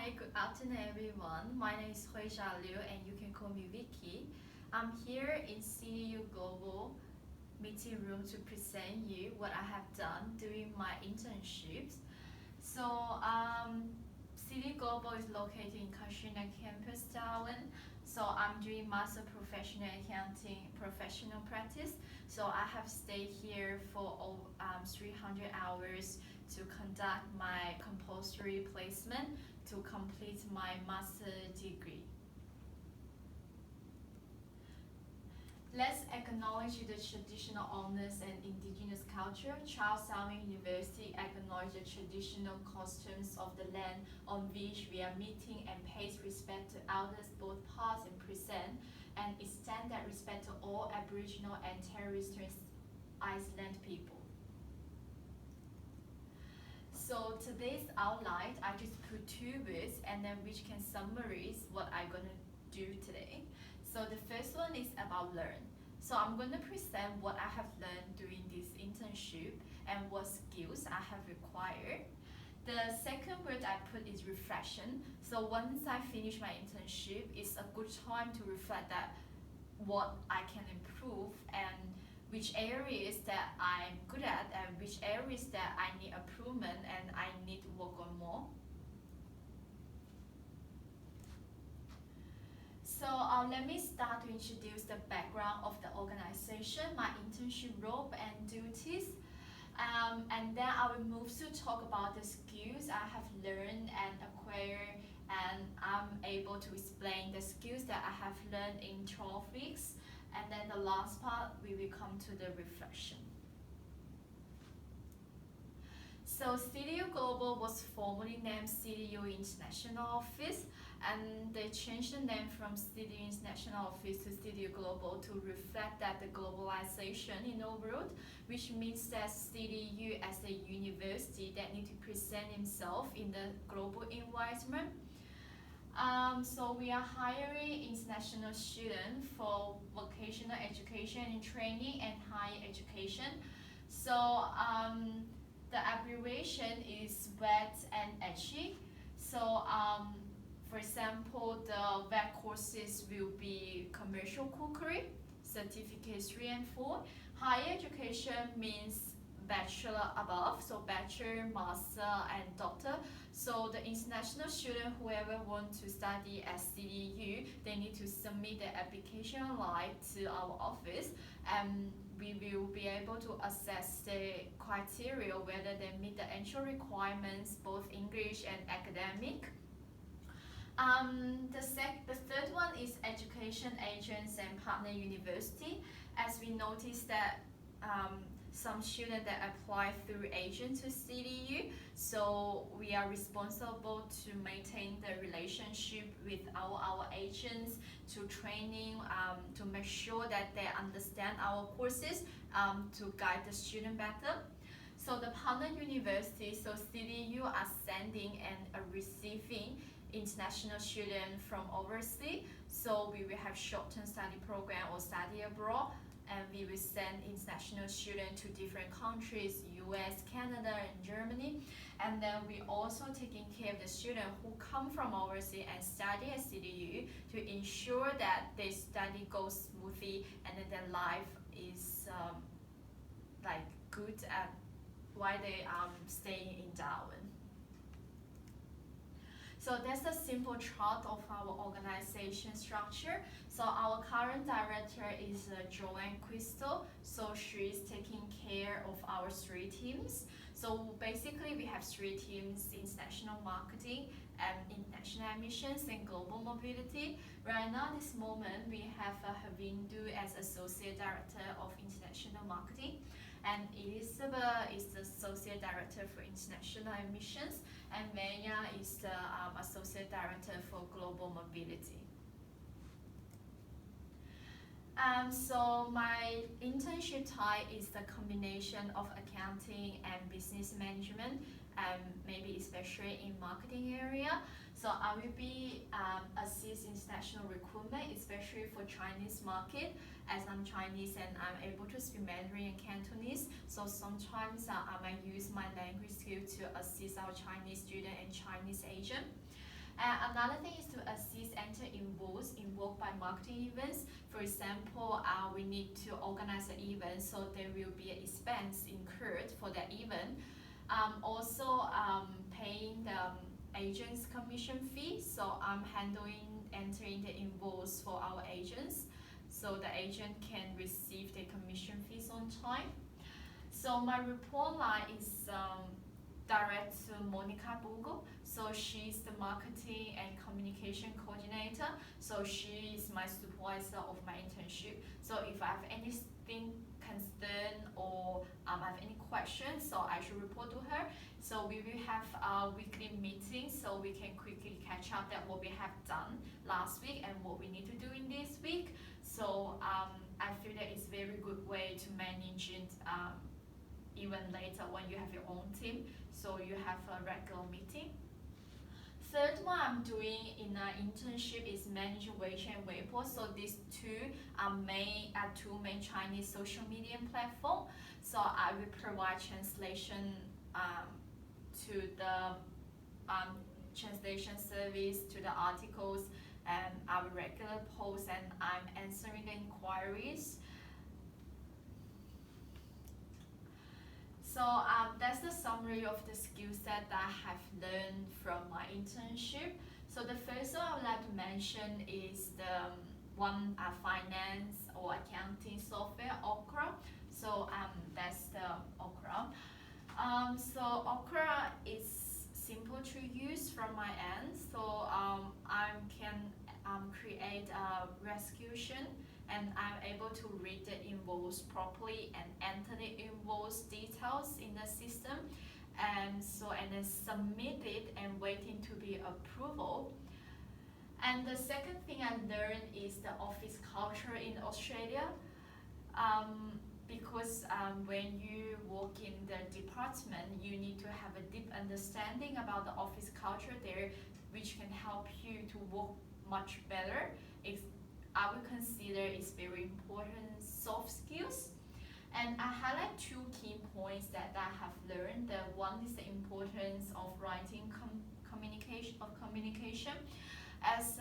Hi, good afternoon everyone. My name is Huijia Liu and you can call me Vicky. I'm here in CDU Global meeting room to present you what I have done during my internships. So, CDU Global is located in Kashina campus, Darwin. So I'm doing Master Professional Accounting Professional Practice. So I have stayed here for 300 hours to conduct my compulsory placement to complete my master degree. Let's acknowledge the traditional owners and indigenous culture. Charles Darwin University acknowledges the traditional customs of the land on which we are meeting and pays respect to elders both past and present, and extend that respect to all Aboriginal and Torres Strait Island people. So today's outline, I just put two words and then which can summarize what I'm gonna do today. So the first one is about learn. So I'm gonna present what I have learned during this internship and what skills I have acquired. The second word I put is reflection. So once I finish my internship, it's a good time to reflect that what I can improve and which areas that I'm good at and which areas that I need improvement and I need to work on more. So let me start to introduce the background of the organization, my internship role and duties. And then I will move to talk about the skills I have learned and acquired, and I'm able to explain the skills that I have learned in 12 weeks. And then the last part, we will come to the reflection. So CDU Global was formerly named CDU International Office, and they changed the name from CDU International Office to CDU Global to reflect that the globalization in the world, which means that CDU as a university that need to present itself in the global environment. So we are hiring international students for vocational education and training and higher education. So the abbreviation is VET and HE. So for example, the VET courses will be commercial cookery, certificates 3 and 4. Higher education means bachelor above, so bachelor, master, and doctor. So the international student, whoever want to study at CDU, they need to submit their application online to our office, and we will be able to assess the criteria whether they meet the entry requirements, both English and academic. The third one is education agents and partner university. As we noticed that some students that apply through agents to CDU, so we are responsible to maintain the relationship with our agents, to training, to make sure that they understand our courses, to guide the student better. So the partner university, so CDU are sending and receiving international students from overseas. So we will have short-term study program or study abroad, and we will send international students to different countries, US, Canada, and Germany. And then we also taking care of the students who come from overseas and study at CDU to ensure that their study goes smoothly and that their life is like good at while they staying in Darwin. So that's a simple chart of our organization structure. So our current director is Joanne Crystal. So she's taking care of our 3 teams. So basically we have 3 teams: international marketing, international admissions, and global mobility. Right now, this moment, we have Havindu as Associate Director of International Marketing, and Elizabeth is the Associate Director for International Admissions, and Maya is the Associate Director for Global Mobility. So my internship type is the combination of accounting and business management, maybe especially in marketing area. So I will be assist international recruitment, especially for Chinese market, as I'm Chinese and I'm able to speak Mandarin and Cantonese. So sometimes I might use my language skill to assist our Chinese student and Chinese agent. And another thing is to assist and to involved by marketing events. For example, we need to organize an event, so there will be an expense incurred for that event. Also, paying the agent's commission fee. So I'm entering the invoice for our agents, so the agent can receive the commission fees on time. So my report line is direct to Monica Bogo. So she's the marketing and communication coordinator. So she is my supervisor of my internship. So if I have anything concern or I have any questions, so I should report to her. So we will have a weekly meeting, so we can quickly catch up that what we have done last week and what we need to do in this week. So I feel that it's a very good way to manage it even later when you have your own team, so you have a regular meeting. Third one I'm doing in an internship is managing WeChat and Weibo. So these two are two main Chinese social media platform. So I will provide translation to the translation service to the articles and our regular posts, and I'm answering the inquiries. So that's the summary of the skill set that I have learned from my internship. So the first one I would like to mention is the one finance or accounting software, Okra. So that's the Okra. So Okra is simple to use from my end. So I can create a resolution, and I'm able to read the invoice properly and enter the invoice details in the system, and then submit it and waiting to be approval. And the second thing I learned is the office culture in Australia. Because when you work in the department, you need to have a deep understanding about the office culture there, which can help you to work much better. I would consider it's very important soft skills. And I highlight two key points that I have learned. The one is the importance of writing communication. As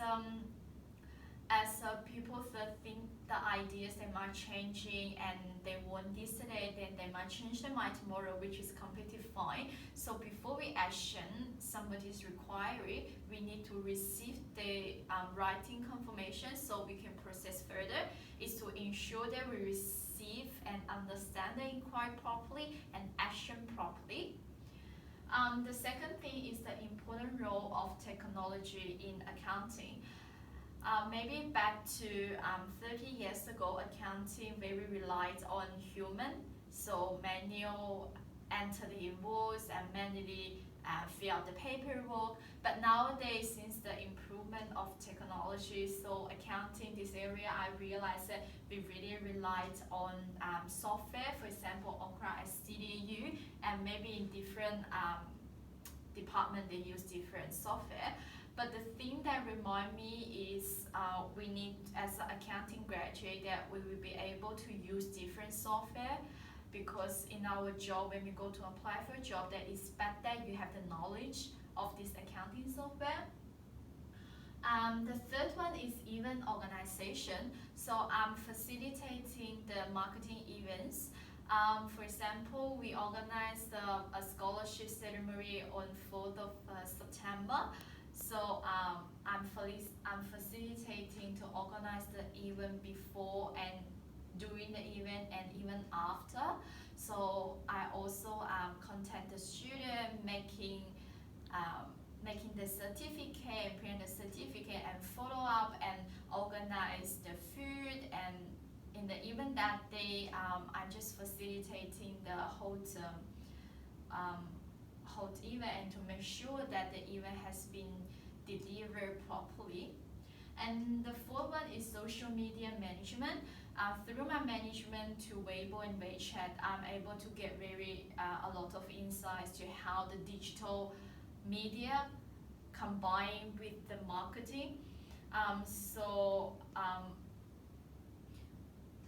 people think the ideas they might changing, and they want this today, then they might change their mind tomorrow, which is completely fine. So before we action somebody's requirement, we need to receive the writing confirmation so we can process further. Is to ensure that we receive and understand the inquiry properly and action properly. The second thing is the important role of technology in accounting. Maybe back to 30 years ago, accounting very relied on human, so manual enter the invoice and manually fill out the paperwork. But nowadays, since the improvement of technology, so accounting this area, I realized that we really relied on software. For example, Okra as CDU, and maybe in different department they use different software. But the thing that remind me is we need, as an accounting graduate, that we will be able to use different software, because in our job, when we go to apply for a job, that expect that you have the knowledge of this accounting software. The third one is event organization. So I'm facilitating the marketing events. For example, we organized a scholarship ceremony on 4th of September. So I'm facilitating to organize the event before and during the event and even after. So I also contact the student, making the certificate, print the certificate, and follow up and organize the food. And in the event that day, I'm just facilitating the whole event, and to make sure that the event has been delivered properly. And the fourth one is social media management. Through my management to Weibo and WeChat, I'm able to get a lot of insights to how the digital media combine with the marketing.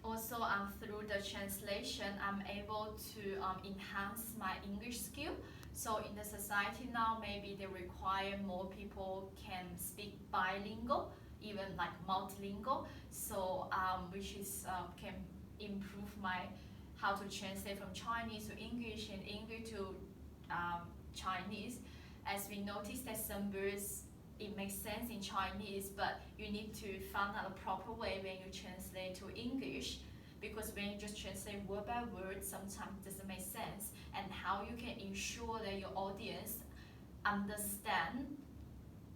Also through the translation, I'm able to enhance my English skill. So in the society now, maybe they require more people can speak bilingual, even like multilingual. So which is can improve my how to translate from Chinese to English and English to Chinese. As we noticed that some words it makes sense in Chinese, but you need to find out a proper way when you translate to English, because when you just translate word by word, sometimes it doesn't make sense. And how you can ensure that your audience understand,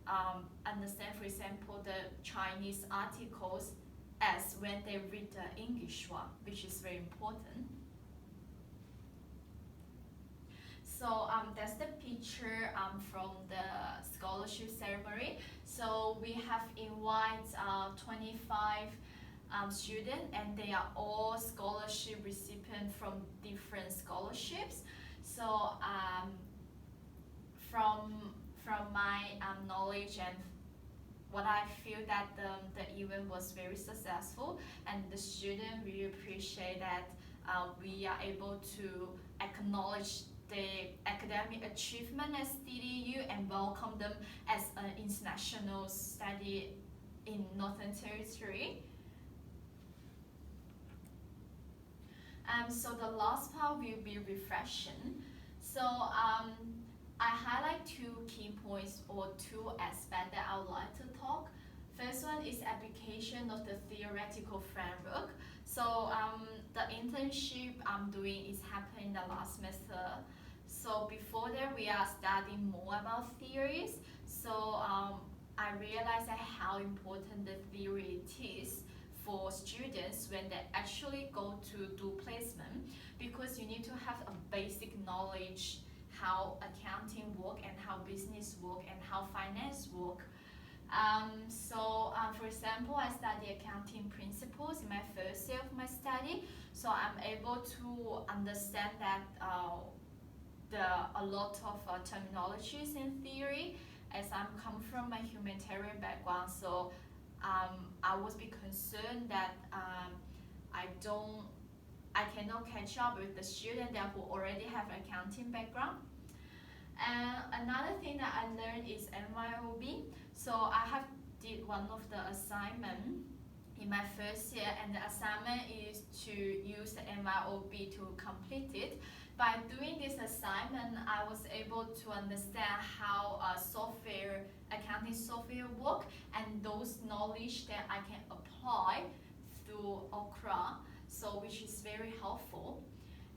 for example, the Chinese articles as when they read the English one, which is very important. So that's the picture from the scholarship ceremony. So we have invited 25 students, and they are all scholarship recipients from different scholarships. So from my knowledge and what I feel that the event was very successful, and the students really appreciate that we are able to acknowledge the academic achievement at CDU and welcome them as an international study in Northern Territory. So the last part will be reflection. So I highlight two key points or two aspects that I would like to talk. First one is application of the theoretical framework. So the internship I'm doing is happening the last semester. So before that, we are studying more about theories. So I realized that how important the theory is for students when they actually go to do placement, because you need to have a basic knowledge how accounting work and how business work and how finance work. For example, I study accounting principles in my first year of my study, so I'm able to understand that a lot of terminologies in theory, as I'm come from a humanitarian background. So I was be concerned that I cannot catch up with the students that who already have accounting background. And another thing that I learned is MYOB. So I have did one of the assignment in my first year, and the assignment is to use the MYOB to complete it. By doing this assignment, I was able to understand how accounting software work, and those knowledge that I can apply through Okra, so which is very helpful.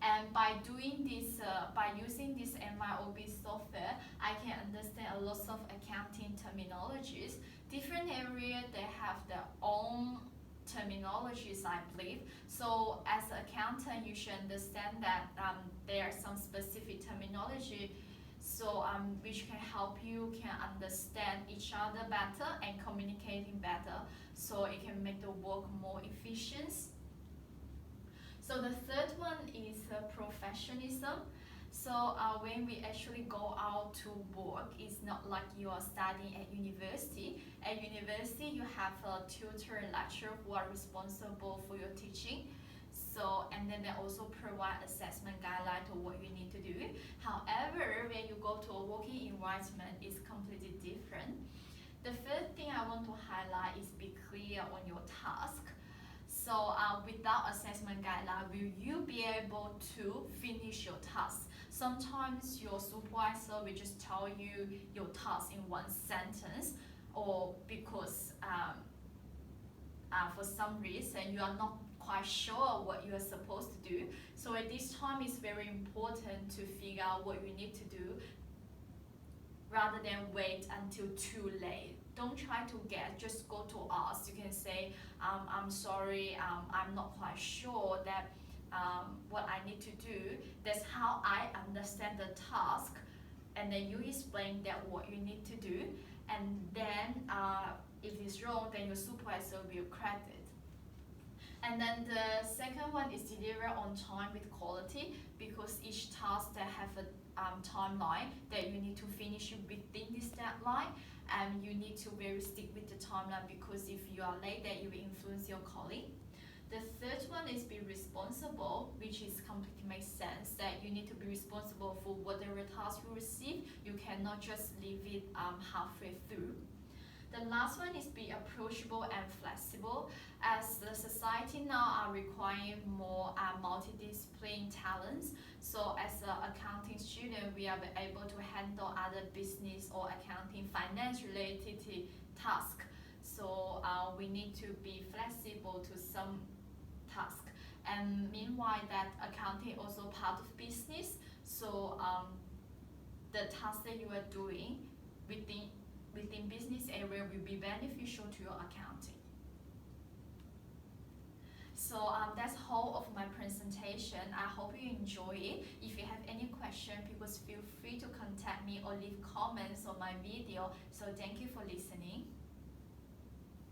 And by doing this, by using this MYOB software, I can understand a lot of accounting terminologies. Different areas, they have their own terminologies, I believe. So as an accountant, you should understand that there are some specific terminology, so which can help you can understand each other better and communicating better, so it can make the work more efficient. So the third one is professionalism. So when we actually go out to work, it's not like you are studying at university. At university, you have a tutor and lecturer who are responsible for your teaching. So, and then they also provide assessment guideline to what you need to do. However, when you go to a working environment, it's completely different. The first thing I want to highlight is be clear on your task. So without assessment guideline, will you be able to finish your task? Sometimes your supervisor will just tell you your task in one sentence, or because for some reason you are not quite sure what you are supposed to do. So at this time, it's very important to figure out what you need to do rather than wait until too late. Don't try to just go to us. You can say, I'm sorry, I'm not quite sure that what I need to do. That's how I understand the task. And then you explain that what you need to do. And then if it's wrong, then your supervisor will correct it. And then the second one is deliver on time with quality, because each task that have a timeline that you need to finish within this deadline, and you need to very stick with the timeline, because if you are late, that you will influence your colleague. The third one is be responsible, which is completely makes sense that you need to be responsible for whatever task you receive. You cannot just leave it halfway through. The last one is be approachable and flexible, as the society now are requiring more multidisciplinary talents. So as an accounting student, we are able to handle other business or accounting finance related tasks. So we need to be flexible to some task. And meanwhile, that accounting also part of business. So the task that you are doing within business area will be beneficial to your accounting. So that's all of my presentation. I hope you enjoy it. If you have any question, people feel free to contact me or leave comments on my video. So thank you for listening.